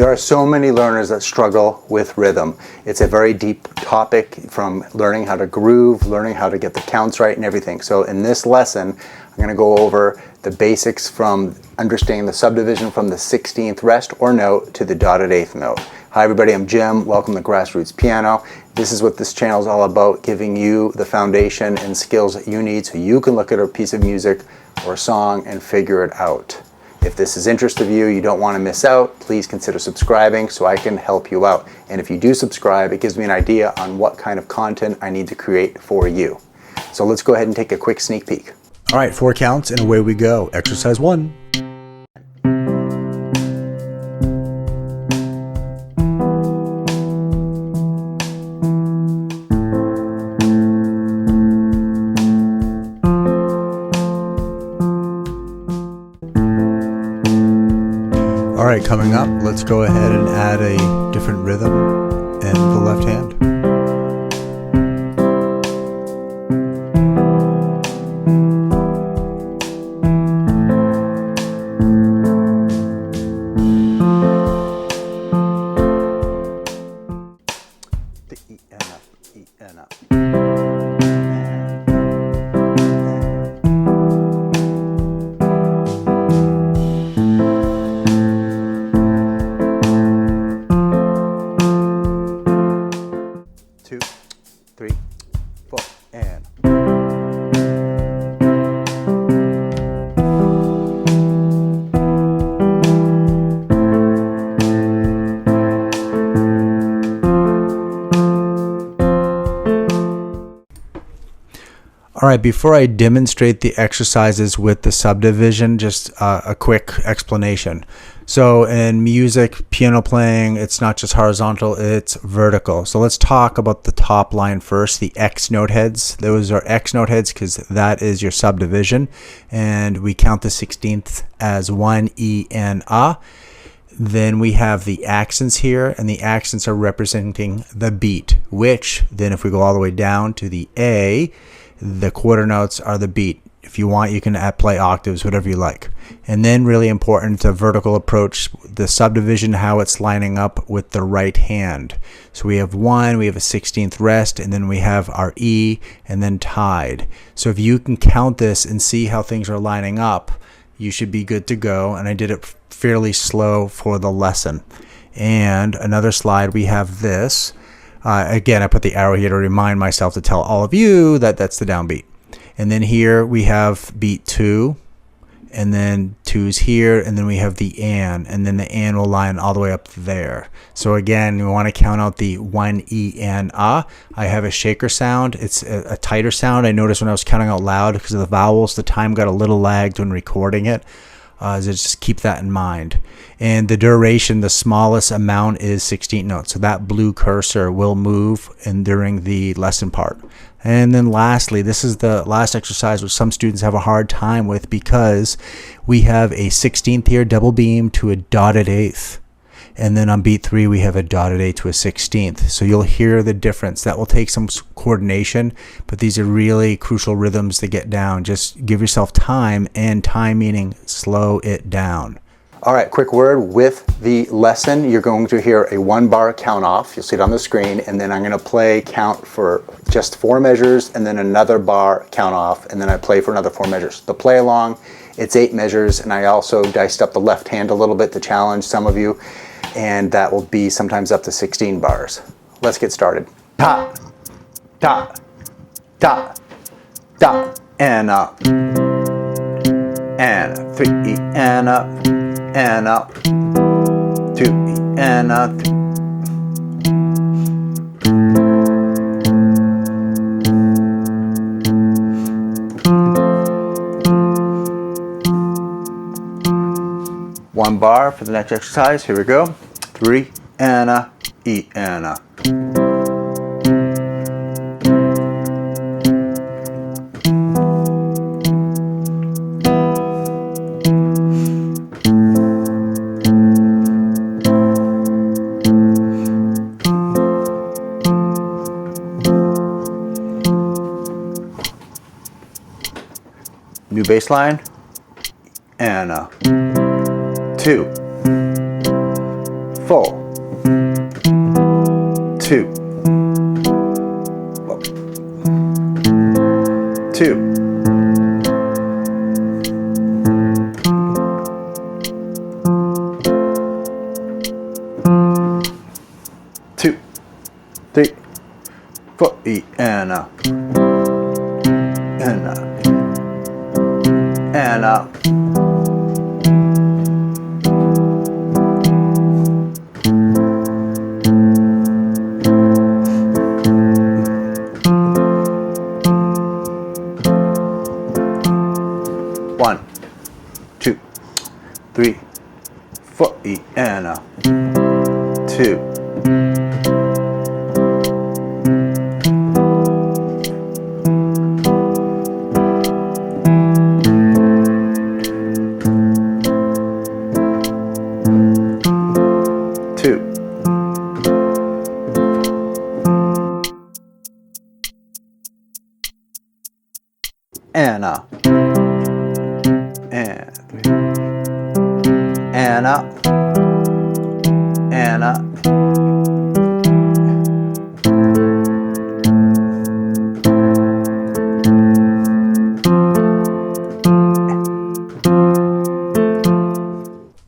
There are so many learners that struggle with rhythm. It's a very deep topic, from learning how to groove, learning how to get the counts right and everything. So in this lesson, I'm going to go over the basics from understanding the subdivision from the 16th rest or note to the dotted eighth note. Hi everybody, I'm Jim. Welcome to Grassroots Piano. This is what this channel is all about, giving you the foundation and skills that you need so you can look at a piece of music or a song and figure it out. If this is interest of you, you don't want to miss out, please consider subscribing so I can help you out. And if you do subscribe, it gives me an idea on what kind of content I need to create for you. So let's go ahead and take a quick sneak peek. All right, 4 counts and away we go. Exercise 1. All right, coming up, let's go ahead and add a different rhythm in the left hand. The E and up, E and up. 2, 3, 4, and. All right, before I demonstrate the exercises with the subdivision, just a quick explanation. So in music, piano playing, it's not just horizontal, it's vertical. So let's talk about the top line first, the X note heads. Those are X note heads because that is your subdivision. And we count the 16th as 1 E and A. Then we have the accents here, and the accents are representing the beat, which then if we go all the way down to the A, the quarter notes are the beat. If you want, you can play octaves, whatever you like. And then really important, the vertical approach, the subdivision, how it's lining up with the right hand. So we have 1, we have a 16th rest, and then we have our E, and then tied. So if you can count this and see how things are lining up, you should be good to go. And I did it fairly slow for the lesson. And another slide, we have this. Again, I put the arrow here to remind myself to tell all of you that that's the downbeat. And then here we have beat 2, and then 2's here, and then we have the and then the and will line all the way up there. So again, we want to count out the 1 E and A. I have a shaker sound. It's a tighter sound. I noticed when I was counting out loud because of the vowels, the time got a little lagged when recording it. So just keep that in mind. And the duration, the smallest amount is 16 notes. So that blue cursor will move during the lesson part. And then lastly, this is the last exercise which some students have a hard time with because we have a 16th here double beam to a dotted eighth. And then on beat 3, we have a dotted eighth to a 16th. So you'll hear the difference. That will take some coordination, but these are really crucial rhythms to get down. Just give yourself time, and time meaning slow it down. All right, quick word with the lesson. You're going to hear a 1-bar count off. You'll see it on the screen, and then I'm going to play count for just 4 measures, and then another bar count off, and then I play for another 4 measures. The play along, it's 8 measures, and I also diced up the left hand a little bit to challenge some of you, and that will be sometimes up to 16 bars. Let's get started. Ta, ta, ta, ta, and up, and 3 E and up, and up, 2 E and up. One bar for the next exercise. Here we go. 3 and a, E and a. New bass line. And a 2, 4, 2, 2, 2, 3, 4, and up, and up, and up. One, 2, 3, 4, and up, 2, 2, and up, and 3, and up, and up.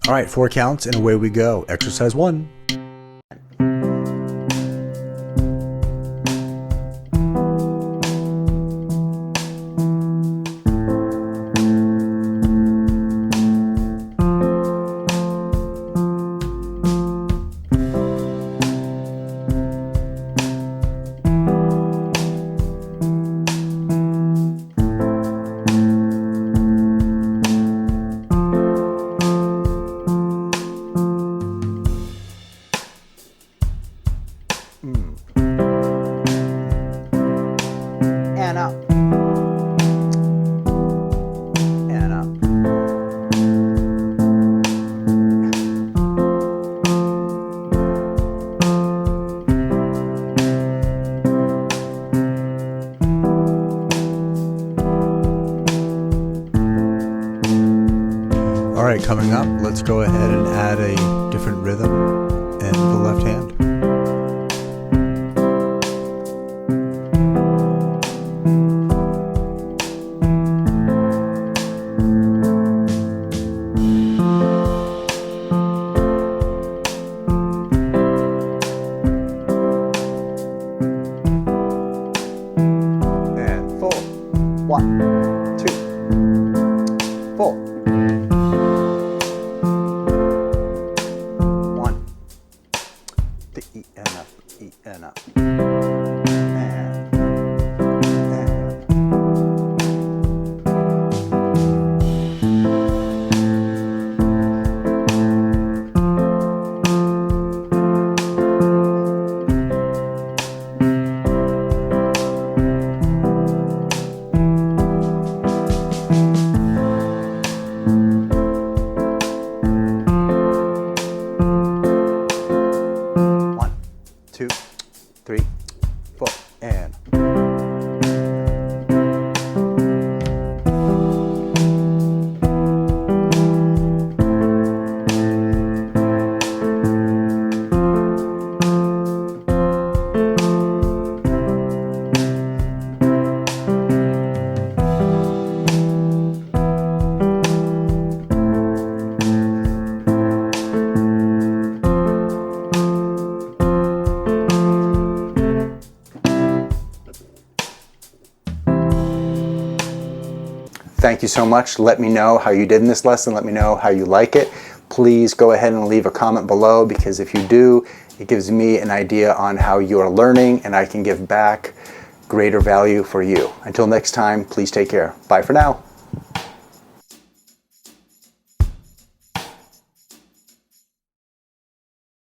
All right, 4 counts and away we go. Exercise 1. And up, and up. All right, coming up, let's go ahead and add a different rhythm in the left hand. And 4, 1, 2, 4. 1, the E and up, E and up. One, 2, 3, 4, and. Thank you so much. Let me know how you did in this lesson. Let me know how you like it. Please go ahead and leave a comment below, because if you do, it gives me an idea on how you are learning and I can give back greater value for you. Until next time, please take care. Bye for now.